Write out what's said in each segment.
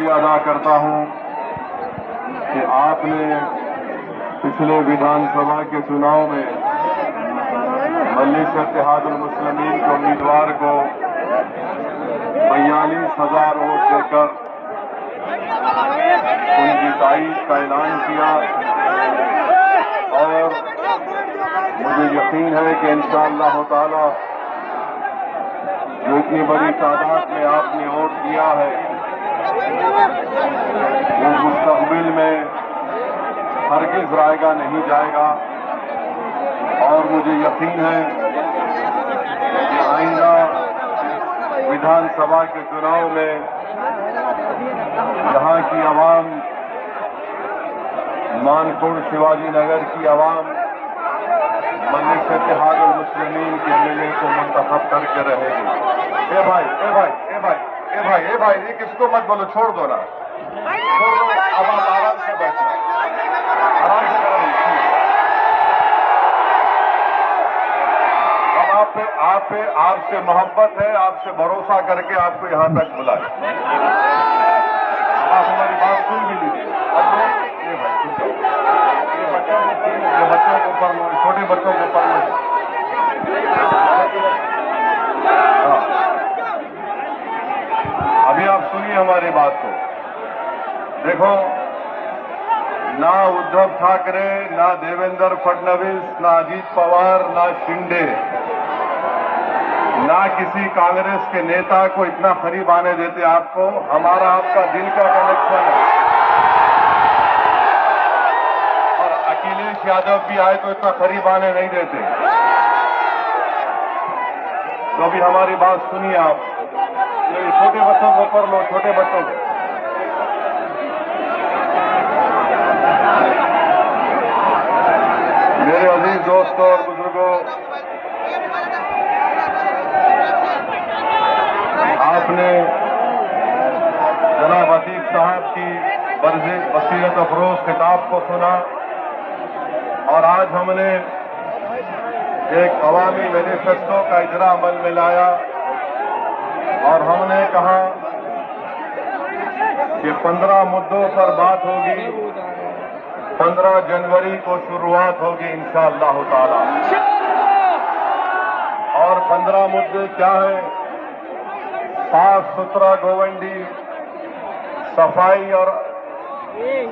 शुक्रिया अदा करता हूं कि आपने पिछले विधानसभा के चुनाव में मजलिस इत्तेहादुल मुस्लिमीन के उम्मीदवार को 42,000 वोट देकर उनकी ताईद का ऐलान किया और मुझे यकीन है कि इंशाअल्लाह ताला जो इतनी बड़ी तादाद में आपने वोट दिया है वो मुस्तकबिल में हरगिज़ रायगा नहीं जाएगा और मुझे यकीन है कि आइंदा विधानसभा के चुनाव में यहाँ की आवाम, मानपुर शिवाजी नगर की आवाम मजलिस इत्तेहादुल मुस्लिमीन के एमएलए को मुंतखब करके रहेगी। ए भाई, ये किसको मत बोलो, छोड़ दो ना, छोड़ दो। अब आप आराम से बैठो, आराम से करो। अब आपसे मोहब्बत है, आपसे भरोसा करके आपको यहाँ तक बुलाए। आप हमारी बात सुन भी लीजिए। अब ये बच्चों को ऊपर लो, छोटे बच्चों को ऊपर लो। अभी आप सुनिए हमारी बात को। देखो, ना उद्धव ठाकरे, ना देवेंद्र फडणवीस, ना अजीत पवार, ना शिंदे, ना किसी कांग्रेस के नेता को इतना करीब आने देते आपको। हमारा आपका दिल का कनेक्शन है और अखिलेश यादव भी आए तो इतना करीब आने नहीं देते। तो अभी हमारी बात सुनिए आप। ये छोटे बच्चों को ऊपर लो, छोटे बच्चों को। मेरे अजीज दोस्तों और बुजुर्गों, आपने जनाब अतीक साहब की बसीरत अफरोज किताब को सुना और आज हमने एक अवामी मैनिफेस्टो का इजरा अमल में लाया और हमने कहा कि 15 मुद्दों पर बात होगी। 15 जनवरी को शुरुआत होगी इंशाअल्लाह ताला। और 15 मुद्दे क्या है? साफ सुथरा गोवंडी, सफाई और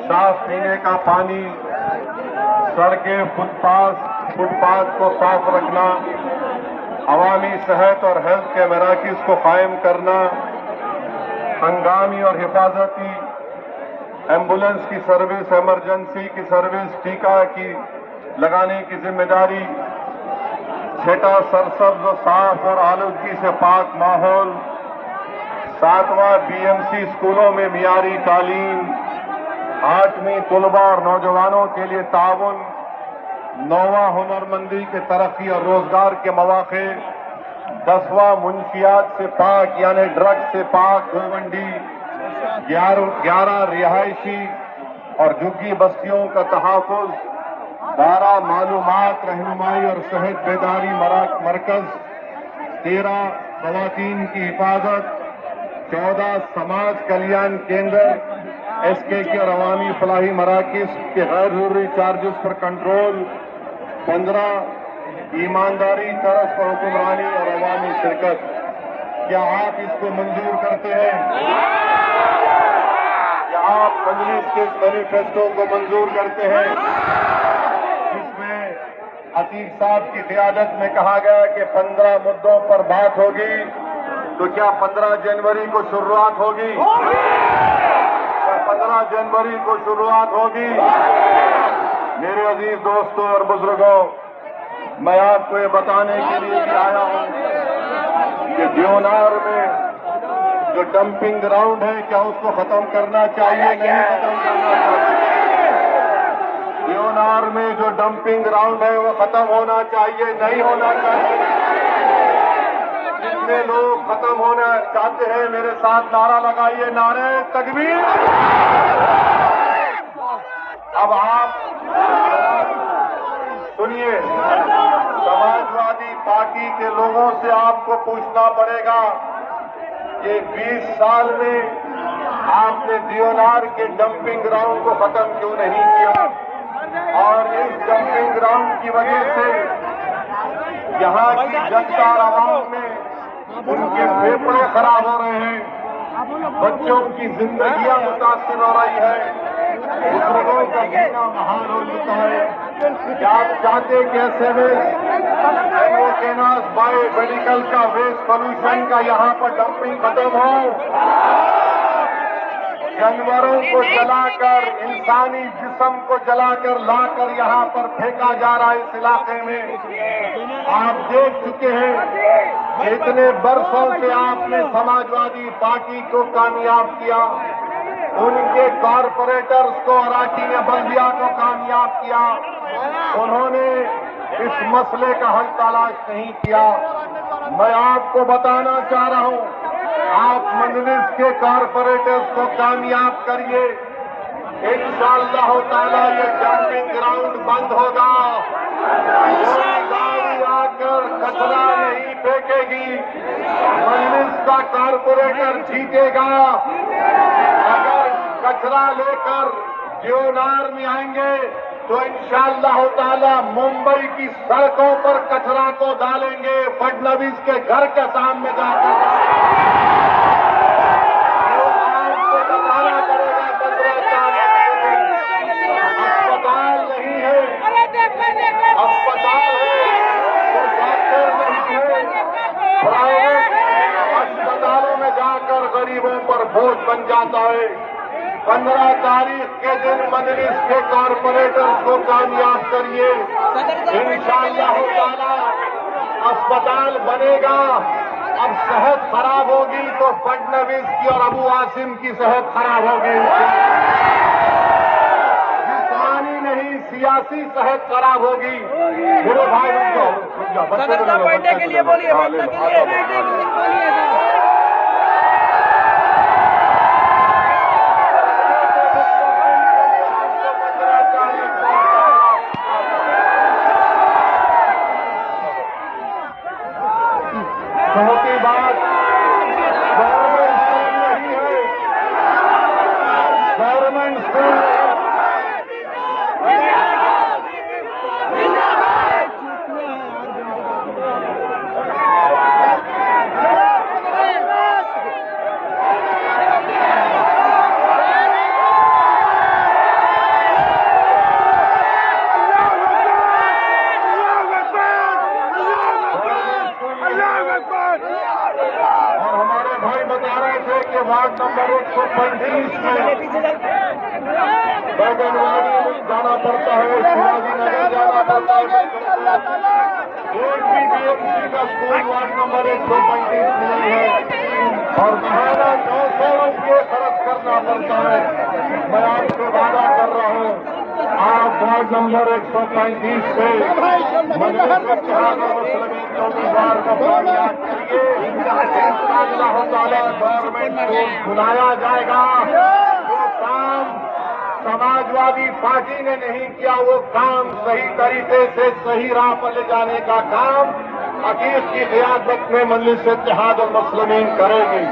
साफ पीने का पानी, सड़कें, फुटपाथ को साफ रखना, अवामी सेहत और हेल्थ के मराकज़ को कायम करना, हंगामी और हिफाजती एम्बुलेंस की सर्विस, इमरजेंसी की सर्विस, टीका की लगाने की जिम्मेदारी, छठा सरसब्ज और साफ और आलूदगी से पाक माहौल, 7वां बीएमसी स्कूलों में मियारी तालीम, 8वीं तलबा और नौजवानों के लिए ताउन, 9वां हुनरमंदी के तरक्की और रोजगार के मौके, 10वां मुंशियात से पाक यानी ड्रग्स से पाक गोवंडी, 11 रिहायशी और झुग्गी बस्तियों का तहफ़्फ़ुज़, 12 मालूमात, रहनुमाई और सेहत बेदारी मरकज, 13 ख़वातीन की हिफाजत, 14 समाज कल्याण केंद्र, एसके और अवामी फलाही मराकज़ के गैर जरूरी चार्जेस पर कंट्रोल, 15 ईमानदारी, तरस पर हुक्मरानी और अवामी शिरकत। क्या आप इसको मंजूर करते हैं? क्या आप मजलिस के मैनिफेस्टो को मंजूर करते हैं? इसमें अतीक साहब की क़ियादत में कहा गया कि 15 मुद्दों पर बात होगी। तो क्या 15 जनवरी को शुरुआत होगी? क्या 15 जनवरी को शुरुआत होगी? मेरे अजीज दोस्तों और बुजुर्गों, मैं आपको ये बताने के लिए भी आया हूं कि देवनार में जो डंपिंग ग्राउंड है, क्या उसको खत्म करना चाहिए? नहीं खत्म करना चाहिए। देवनार में जो डंपिंग ग्राउंड है वो खत्म होना चाहिए, नहीं होना चाहिए। जितने लोग खत्म होना चाहते हैं मेरे साथ नारा लगाइए, नारे तकबीर। अब आप सुनिए, समाजवादी पार्टी के लोगों से आपको पूछना पड़ेगा कि 20 साल में आपने DNR के डंपिंग ग्राउंड को खत्म क्यों नहीं किया? और इस डंपिंग ग्राउंड की वजह से यहाँ की जनता और आवाम में उनके फेफड़े खराब हो रहे हैं, बच्चों की जिंदगियां मुतासिर हो रही है, बुजुर्गों का जीना महान हो चुका है। क्या आप चाहते कि ऐसे वेस्ट एमोकेनास बायो मेडिकल का वेस्ट पोल्यूशन का यहाँ पर डंपिंग खत्म हो? जानवरों को जलाकर, इंसानी जिस्म को जलाकर लाकर यहाँ पर फेंका जा रहा है इस इलाके में। आप देख चुके हैं इतने वर्षों से आपने समाजवादी पार्टी को कामयाब किया, उनके कॉरपोरेटर्स को अराकी ने बल्दिया को कामयाब किया, उन्होंने इस मसले का हल तलाश नहीं किया। मैं आपको बताना चाह रहा हूं, आप मजलिस के कॉरपोरेटर्स को कामयाब करिए, इंशाअल्लाह ताला ये डंपिंग ग्राउंड बंद होगा। कोई गाड़ी आकर कचरा नहीं फेंकेगी, मजलिस का कॉरपोरेटर जीतेगा। अगर कचरा लेकर DNR में आएंगे तो इंशाअल्लाह ताला मुंबई की सड़कों पर कचरा को डालेंगे, फडणवीस के घर के सामने जाकर अस्पताल नहीं है, अस्पताल है तो डॉक्टर नहीं है, प्राइवेट अस्पतालों में जाकर गरीबों पर बोझ बन जाता है। 15 तारीख के दिन मजलिस के कॉरपोरेटर्स को कामयाब करिए, इंशाअल्लाह ताला अस्पताल बनेगा। अब सेहत खराब होगी तो फडणवीस की और अबू आसिम की सेहत खराब होगी, जिस्मानी नहीं सियासी सेहत खराब होगी। मेरे भाई बैठने के लिए बोलिए, बैठने के लिए बोलिए। चौथी बात, गवर्नमेंट स्कूल नहीं है, गवर्नमेंट स्कूल वार्ड नंबर 135 में बैगनवाड़ी में जाना पड़ता है, शिवाजी नगर जाना पड़ता है। एक भी BMC का स्कूल वार्ड नंबर 135 में नहीं है और महीना 900 रुपये खर्च करना पड़ता है। मैं आपसे वादा कर रहा हूँ, आप वार्ड नंबर 135 से उम्मीदवार को कामयाब करिए, इंशाअल्लाह ताला गवर्नमेंट को बुलाया जाएगा। जो काम समाजवादी पार्टी ने नहीं किया वो काम सही तरीके से सही राह पर ले जाने का काम अकीस की क़ियादत में मजलिस इत्तेहाद और मुस्लिमीन करेगी।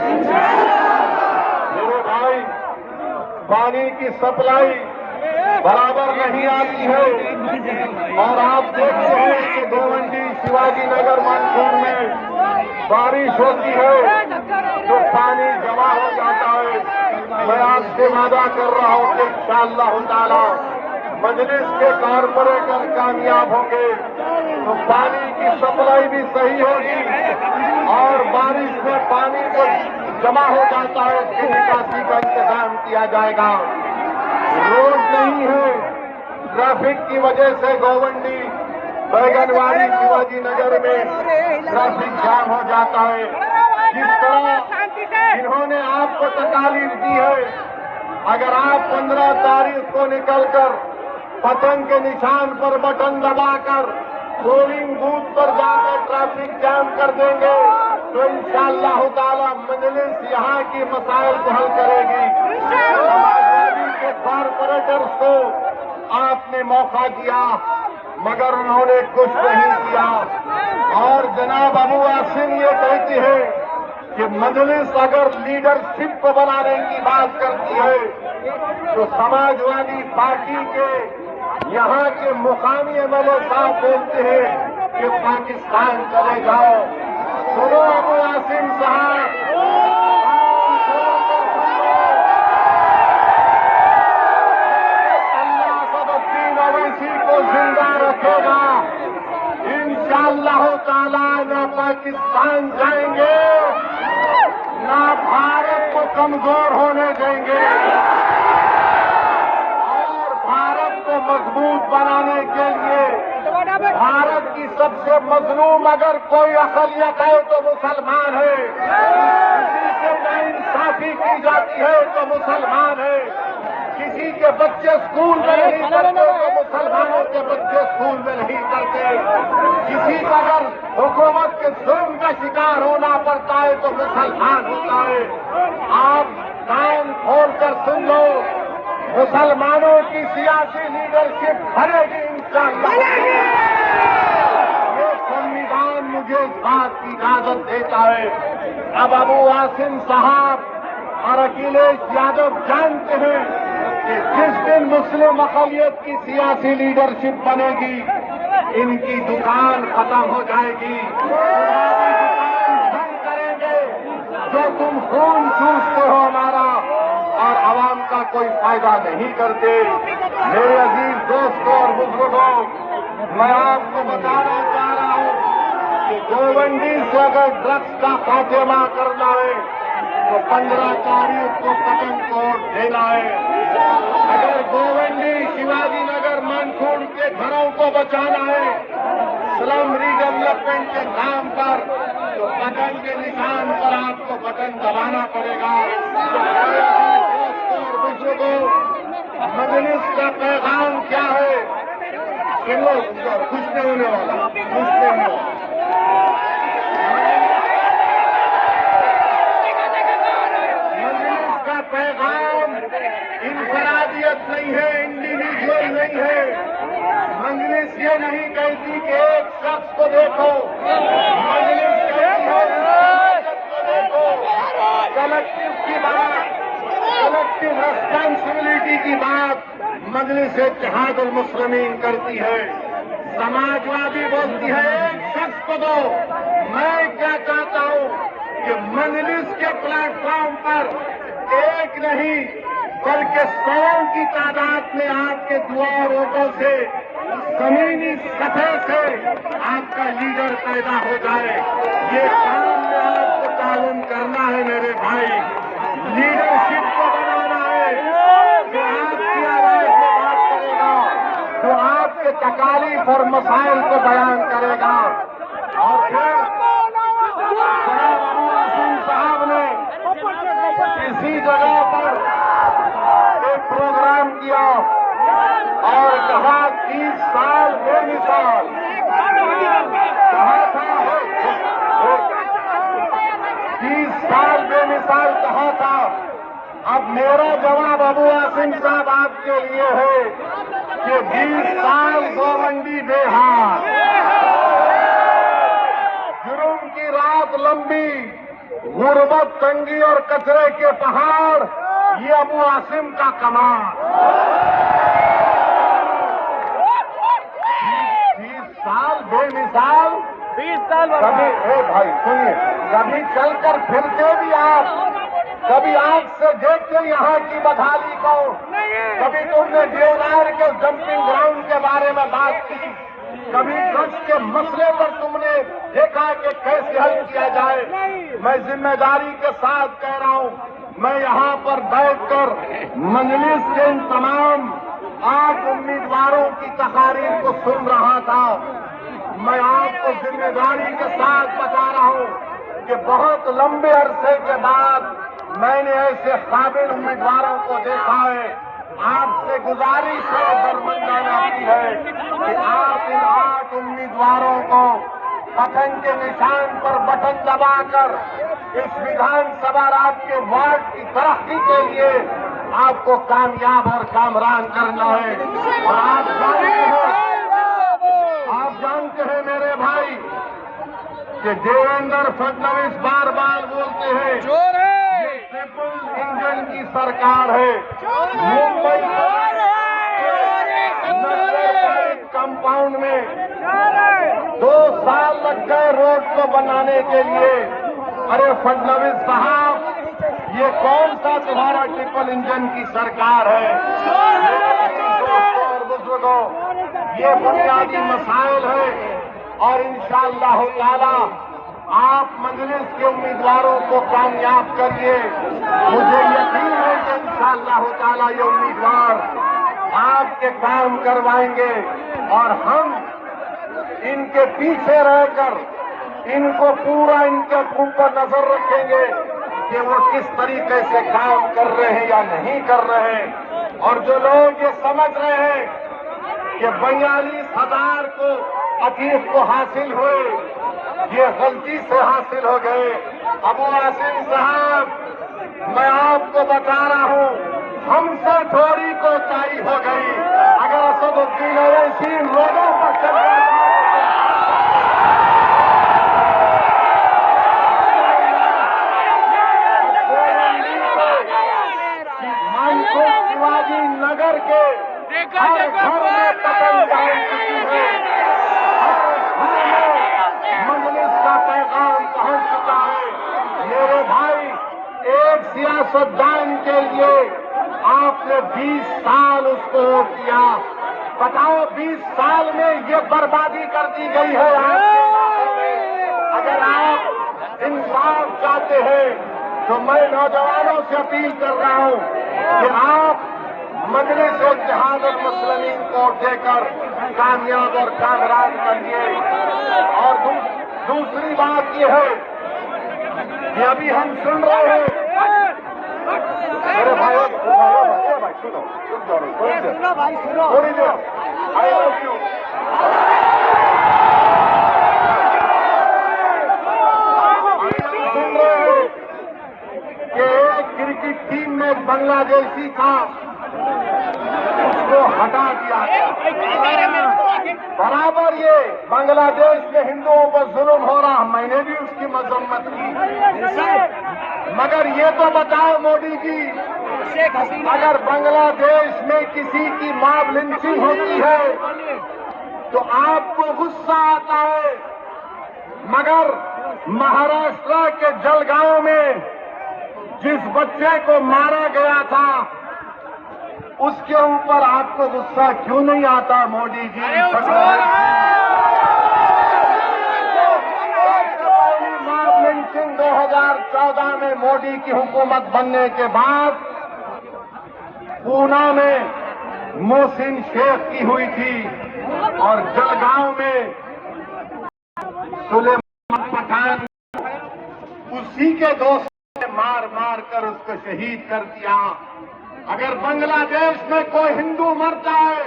मेरे भाई, पानी की सप्लाई बराबर नहीं आती है और आप देखते हैं कि गोवंडी शिवाजी नगर मानसून में बारिश होती है तो पानी जमा हो जाता है। मैं आपसे वादा कर रहा हूं कि इंशाअल्लाह ताला मजलिस के कॉरपोरेटर कामयाब होंगे तो पानी की सप्लाई भी सही होगी और बारिश में पानी जो जमा हो जाता है उसकी निकासी का इंतजाम किया जाएगा। रोड नहीं है, ट्रैफिक की वजह से गोवंडी बैगनवाड़ी शिवाजी नगर में ट्रैफिक जाम हो जाता है। जिस तरह इन्होंने आपको तकालीफ दी है, अगर आप 15 तारीख को निकलकर पतंग के निशान पर बटन दबाकर पोलिंग बूथ पर जाकर ट्रैफिक जाम कर देंगे तो इंशाअल्लाह ताला मजलिस यहाँ की मसाइल को हल करेगी। समाजवादी के कॉरपोरेटर्स को आपने मौका दिया मगर उन्होंने कुछ नहीं किया और जनाब अबू आसिम ये कहते हैं कि मजलिस अगर लीडरशिप को बनाने की बात करती है तो समाजवादी पार्टी के यहाँ के मुकामी एमएलए साहब बोलते हैं कि पाकिस्तान चले जाओ। सुनो अबू आसिम साहब, अल्लाह सदुद्दीन अवैसी को जिंदा रखेगा। इंशाअल्लाह ताला न पाकिस्तान जाएंगे न भारत को कमजोर होने देंगे और भारत को मजबूत बनाने के लिए भारत की सबसे मजलूम अगर कोई अकलियत है तो मुसलमान है, किसी से नाइंसाफी की जाती है तो मुसलमान है, किसी के बच्चे स्कूल में नहीं पढ़ते तो मुसलमानों के बच्चे स्कूल में नहीं पढ़ते, किसी को अगर हुकूमत के जुल्म का शिकार होना पड़ता है तो मुसलमान होता है। आप कान खोलकर सुन लो, मुसलमानों की सियासी लीडरशिप बढ़ेगी इंशाअल्लाह। ये संविधान मुझे इस बात की इजाजत देता है। अब अबू आसिम साहब और अखिलेश यादव जानते हैं कि जिस दिन मुस्लिम अक़लियत की सियासी लीडरशिप बनेगी इनकी दुकान खत्म हो जाएगी, दुकान बंद करेंगे। जो तुम खून चूसते हो हमारा और आवाम का कोई फायदा नहीं करते। मेरे अजीज दोस्तों और बुजुर्गों, मैं आपको बताना चाह रहा हूं कि गोवंडी से अगर ड्रग्स का खात्मा करना है तो 15 तारीख को पठानकोट देना है। अगर गोवंडी शिवाजी नगर मानसून के घरों को बचाना है स्लम रीडेवलपमेंट के नाम पर तो बटन के निशान पर आपको बटन दबाना पड़ेगा। दोस्तों और बुजुर्गों, मजलिस का पैगाम क्या है? सुनो, खुश नहीं होने वाला, खुश नहीं हो। मजलिस का पैगाम इनफरादियत नहीं है, इंडिविजुअल नहीं है। मजलिस ये नहीं कहती कि एक शख्स को देखो, मजलिस कहती है को देखो। कलेक्टिव की बात, कलेक्टिव रेस्पॉन्सिबिलिटी की बात मजलिस इत्तेहादुल मुस्लिमीन करती है। समाजवादी बोलती है एक शख्स को दो। मैं क्या चाहता हूं कि मजलिस के प्लेटफॉर्म पर एक नहीं बल्कि 100 की तादाद में आपके दुआ वोटों से जमीनी सतह से आपका लीडर पैदा हो जाए। ये काम में आपको ताउन करना है मेरे भाई, लीडरशिप को बनाना है जो आपकी आवाज में बात करेगा, जो आपके तकालीफ और मसाइल को बयान करेगा। और फिर जनाब अबू आसिम साहब ने इसी जगह पर एक प्रोग्राम किया और कहा 30 साल बेमिसाल, कहा था 30 साल बेमिसाल कहा था। अब मेरा जवाब अबू आसिम साहब आपके लिए है कि 20 साल गोवंडी बेहाल, जुर्म की रात लंबी, गुर्बत, तंगी और कचरे के पहाड़, ये अबू आसिम का कमाल। 30 साल बेमिसाल, 20 साल कभी भाई सुनिए, कभी चलकर फिरते भी आप, कभी आंख से देखते यहाँ की बदहाली को, कभी तुमने देवनार के जंपिंग ग्राउंड के बारे में बात की, कभी ड्रग्स के मसले पर तुमने देखा कि कैसे हल किया जाए। मैं जिम्मेदारी के साथ कह रहा हूँ, मैं यहाँ पर बैठकर मजलिस के इन तमाम 8 उम्मीदवारों की तकारीर को सुन रहा था। मैं आपको जिम्मेदारी के साथ बता रहा हूँ कि बहुत लंबे अरसे के बाद मैंने ऐसे काबिल उम्मीदवारों को देखा है। आपसे गुजारिश है, दरमंदाना की है कि आप इन 8 उम्मीदवारों को बटन के निशान पर बटन दबाकर इस विधानसभा राज्य के वार्ड की तरक्की के लिए आपको कामयाब और कामरान करना है। और आप जानते हैं मेरे भाई कि देवेंद्र फडणवीस बार बार बोलते हैं चोर है, ट्रिपल इंजन की सरकार है। मुंबई कंपाउंड में 2 साल लग गए रोड को बनाने के लिए। अरे फडणवीस साहब, ये कौन सा तुम्हारा ट्रिपल इंजन की सरकार है? दोस्तों और बुजुर्गों, ये बुनियादी मसाइल है और इंशाअल्लाह ताला आप मजलिस के उम्मीदवारों को कामयाब करिए। मुझे यकीन है कि इंशाअल्लाह ताला ये उम्मीदवार आपके काम करवाएंगे और हम इनके पीछे रहकर इनको पूरा इनके ऊपर नजर रखेंगे कि वो किस तरीके से काम कर रहे हैं या नहीं कर रहे हैं। और जो लोग ये समझ रहे हैं कि 42,000 को अतीफ को हासिल हुए, ये गलती से हासिल हो गए। अबू आसिम साहब, मैं आपको बता रहा हूं, हमसे थोड़ी को ऊंचाई हो गई। अगर असदुद्दीन ओवैसी रोडों पर चल रहा था, शिवाजी नगर के हर घर में पतंग जाए चुकी है, हर घर में मजलिस का पैगाम पहुंच चुका है। मेरे भाई, एक सियासतदान के लिए आपने 20 साल उसको वोट दिया। बताओ 20 साल में ये बर्बादी कर दी गई है आपके इलाके में। अगर आप इंसाफ चाहते हैं तो मैं नौजवानों से अपील कर रहा हूं कि आप मजलिस इत्तेहाद मुस्लिमीन को देकर कामयाब और कामराब करिए। और दूसरी बात यह है कि अभी हम सुन रहे हैं, मेरे भाई सुनो, थोड़ी देर, आई लव यू। सुन रहे हैं कि एक क्रिकेट टीम में बांग्लादेशी था, उसको हटा दिया गया। बराबर ये बांग्लादेश में हिंदुओं पर जुल्म हो रहा, मैंने भी उसकी मजम्मत की। मगर ये तो बताओ मोदी जी, अगर बांग्लादेश में किसी की मॉब लिंचिंग होती है तो आपको गुस्सा आता है, मगर महाराष्ट्र के जलगांव में जिस बच्चे को मारा गया था उसके ऊपर आपको गुस्सा क्यों नहीं आता मोदी जी? मॉब लिंचिंग 2014 में मोदी की हुकूमत बनने के बाद पूना में मोहसिन शेख की हुई थी और जलगांव में सुलेमान पठान, उसी के दोस्त ने मार मार कर उसको शहीद कर दिया। अगर बांग्लादेश में कोई हिंदू मरता है,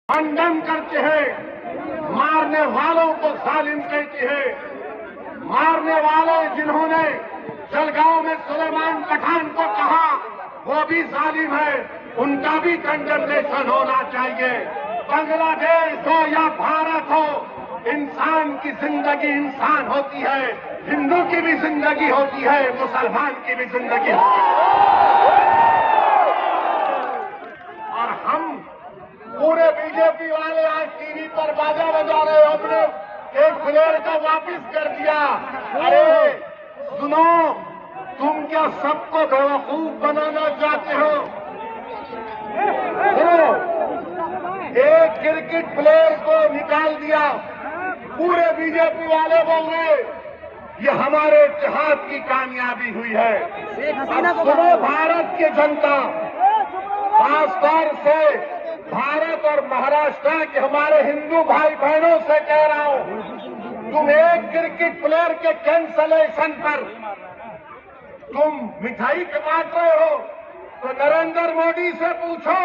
खंडन करते हैं, मारने वालों को जालिम कहते हैं। मारने वाले जिन्होंने जलगांव में सुलेमान पठान को कहा वो भी जालिम है, उनका भी कंडेमनेशन होना चाहिए। बांग्लादेश हो या भारत हो, इंसान की जिंदगी इंसान होती है, हिंदू की भी जिंदगी होती है, मुसलमान की भी जिंदगी होती है। और हम पूरे बीजेपी वाले आज टीवी पर बाजा बजा रहे, हमने एक प्लेयर को वापिस कर दिया। अरे सुनो, तुम क्या सबको बेवकूफ बनाना चाहते हो? सुनो, एक क्रिकेट प्लेयर को निकाल दिया, पूरे बीजेपी वाले बोल रहे ये हमारे इत्तेहाद की कामयाबी हुई है। सुनो भारत की जनता, खासतौर से भारत और महाराष्ट्र के हमारे हिंदू भाई बहनों से कह रहा हूं, तुम एक क्रिकेट प्लेयर के कैंसलेशन पर तुम मिठाई बांट रहे हो तो नरेंद्र मोदी से पूछो।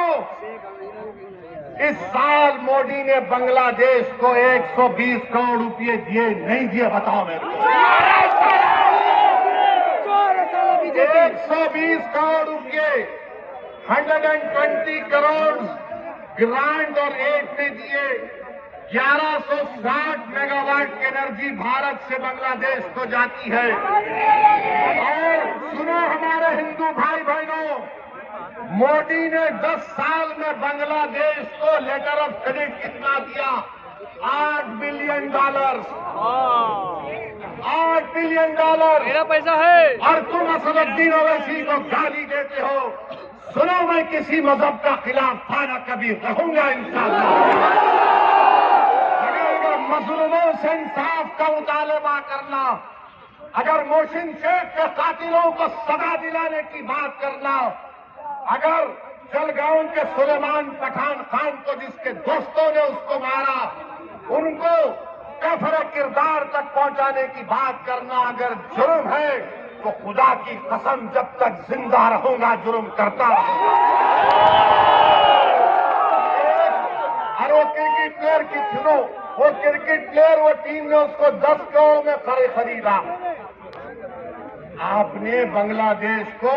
इस साल मोदी ने बांग्लादेश को 120 करोड़ रुपए दिए नहीं दिए? बताओ मेरे को। 120 करोड़ रुपए, 120 करोड़ ग्रांट और एड में दिए। 1160 मेगावाट की एनर्जी भारत से बांग्लादेश को जाती है। और सुनो हमारे हिंदू भाई बहनों, मोदी ने 10 साल में बांग्लादेश को लेटर ऑफ क्रेडिट कितना दिया? $8 बिलियन। $8 बिलियन मेरा पैसा है। और तुम असदुद्दीन ओवैसी को गाली देते हो। सुनो, मैं किसी मजहब का खिलाफ था ना कभी रहूंगा इंशाअल्लाह। अगर मजलूमों से इंसाफ का मुतालबा करना, अगर मोहसिन शेख के कातिलों को सजा दिलाने की बात करना, अगर जलगांव के सुलेमान पठान खान को जिसके दोस्तों ने उसको मारा उनको कफर किरदार तक पहुंचाने की बात करना अगर जुर्म है तो खुदा की कसम जब तक जिंदा रहूंगा जुर्म करता रहूंगा। और वो क्रिकेट प्लेयर की सुनो, वो क्रिकेट प्लेयर, वो टीम ने उसको 10 करोड़ में खरीदा। आपने बांग्लादेश को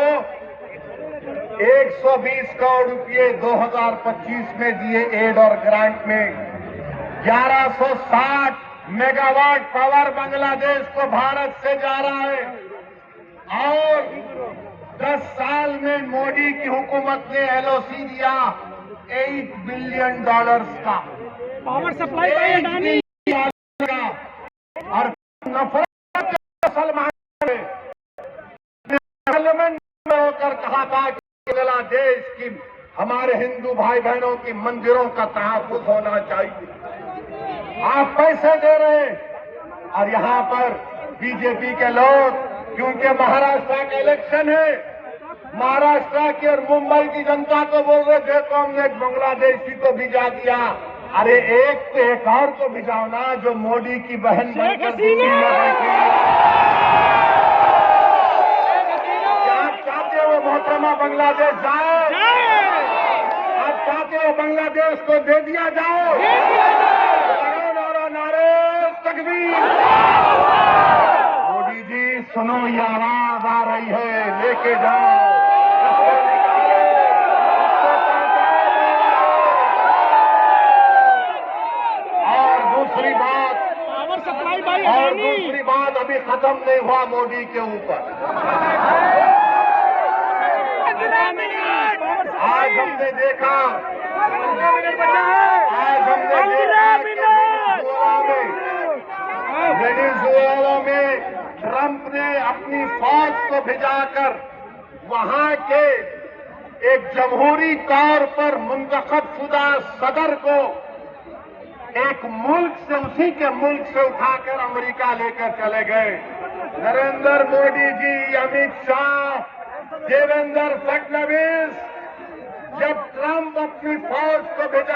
120 करोड़ रुपए 2025 में दिए एड और ग्रांट में। 1160 मेगावाट पावर बांग्लादेश को भारत से जा रहा है। और 10 साल में मोदी की हुकूमत ने एलओसी दिया $8 बिलियन का पावर सप्लाई का। और नफरत मुसलमान ने पार्लियामेंट में होकर कहा था कि बांग्लादेश की हमारे हिंदू भाई बहनों की मंदिरों का तहफ्फुज़ होना चाहिए। आप पैसे दे रहे हैं और यहां पर बीजेपी के लोग, क्योंकि महाराष्ट्र का इलेक्शन है, महाराष्ट्र की और मुंबई की जनता को बोल रहे देखो हमने एक बांग्लादेशी को भिजा दिया। अरे एक और को भिजाओ ना जो मोदी की बहन बनकर दिल्ली में बैठी है। क्या आप चाहते हो वो मोहतरमा बांग्लादेश जाए? आप चाहते हो बांग्लादेश को दे दिया जाए? नारे तकबीर। मोदी जी सुनो, ये आवाज आ रही है, लेके जाओ। और दूसरी बात अभी खत्म नहीं हुआ मोदी के ऊपर। आज हमने देखा वेनेजुएला में ट्रंप ने अपनी फौज को भिजाकर वहां के एक जमहूरी तौर पर मुंतखब-शुदा सदर को एक मुल्क से, उसी के मुल्क से उठाकर अमेरिका लेकर चले गए। नरेंद्र मोदी जी, अमित शाह, देवेंद्र फडणवीस, जब ट्रंप अपनी फौज को भेजा